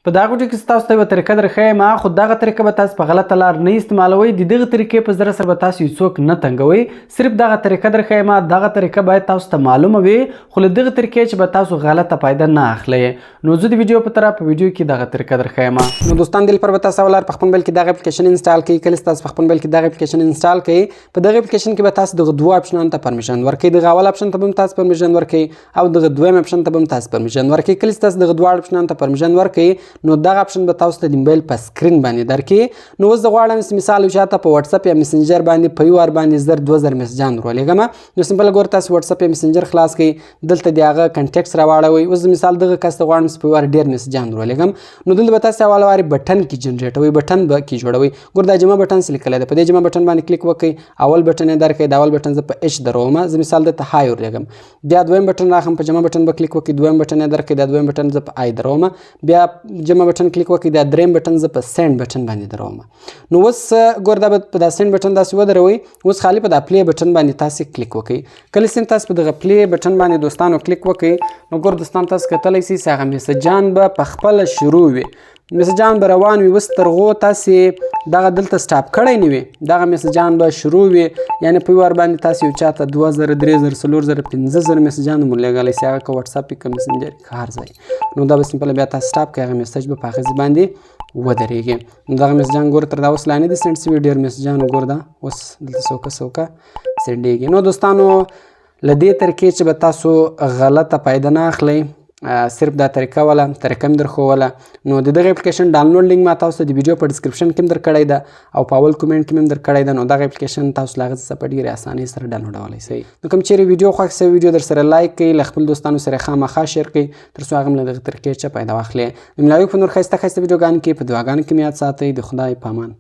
په دغه ویډیو کې تاسو ته یوه طریقه درښیم خو دغه طریقه به تاسو په غلطه لار نه استعمالوئ. د دغه طریقې په ذریعه سره به تاسو یو څوک نه تنګوئ. صرف دغه طریقه درښیم. دغه طریقه باید تاسو ته معلومه وي خو له دغه طریقې چې به تاسو غلطه فایده نه اخلئ. نو زه د ویډیو په طرف په ویډیو کې دغه طریقه درښیم. نو دوستان دې لپاره به تاسو اول په خپل موبایل کې دغه اپلیکیشن انسټال کړئ. کله چې تاسو په خپل موبایل کې دغه اپلیکیشن انسټال کړئ په دغه اپلیکیشن کې به تاسو دغه دوه اپشنونو ته پرمیشن ورکړئ. دغه اول اپشن ته به تاسو پرمیشن ورکړئ او دغه دویم اپشن ته به تاسو پرمیشن ورکړئ. کله چې تاسو دغه دوه اپشنونو ته پرمیشن ورکړئ نو دغه اپشن به تاسو ته د موبایل په سکرین باندې درکړي. نو اوس زه غواړم مثال یو چاته په واتس اپ یا مسنجر باندې په یو وار باندې 2000 مسجان ورولېږم. نو سمپل ګور تاسو واتس اپ یا مسنجر خلاص کړئ. دلته د هغه کنټیکټس راواړوئ. اوس مثال دغه کس ته غواړم چې په وار ډېر مسجان ورولېږم. نو دلته به تاسو اول واري بټن کې جنریټوئ. بټن به کې جوړوئ. ګور دا جمع بټن څه لیکلی دی. په دې جمع بټن باندې کلیک وکړئ. اول بټن یې درکړئ. د اول بټن زه په اچ دروم. زه مثال دلته های ورلېږم. بیا دویم بټن راخم. په جمع بټن به کلیک وکړئ. دویم بټن یې درکړئ. دا دویم بټن زه په آی دروم. بیا جمع بټن کلیک وکړئ. دا دریم بټن زه په سند بټن باندې دروم. نو اوس ګور دا په دا سند بټن داسې ودروئ. اوس خالي په دا پلی بټن باندې تاسو کلیک وکړئ. کله چې تاسو په دغه پلی بټن باندې دوستانو کلیک وکړئ نو ګور دوستان تاسو کتلی سئ چې هغه میسجان به په خپله شروع وي. میسجان به روان وي. اوس تر هغو تاسې دغه دلته سټاپ کړی نه وي. دغه میسجان به شروع وي. یعنې په یو وار باندې تاسو یو چاته 2000 3000 4000 15000 میسجان هم ورلېږلی سئ. هغه که واتساپ وي که مسنجر وي که هر ځای. نو دا به سمپله بیا تاسو سټاپ کړئ. هغه میسج به په هغه ځای باندې ودرېږي. نو دغه میسجان ګور تر دا اوس لا نه دي سینډ سوي. ډېر میسجان ګور دا اوس دلته سوکه سینډېږي. نو دوستانو له دې طریقې چې به تاسو غلطه فایده نه اخلئ صرف دا طریقه وله طریقه مې درښوله. نو د دغه اپلیکیشن ډاونلوډ لینک ما تاسو ته د ویډیو په ډسکرپشن کې هم درکړی ده او په اول کومنټ کې مې درکړی ده. نو دغه اپلیکیشن تاسو له هغه څخه په ډېرې اسانۍ سره ډاونلوډولی سئ. نو کوم چیرې ویډیو خوښ سوی ویډیو در سره لایک کړئ. له خپل دوستانو سره خامخا شیر کړئ تر څو هغه هم له دغه طریقې څخه فایده واخلي. د ملاوي په نور ښایسته ویډیوګانو کې په دعاګانو کې مې یاد ساتئ. د خدای په امان.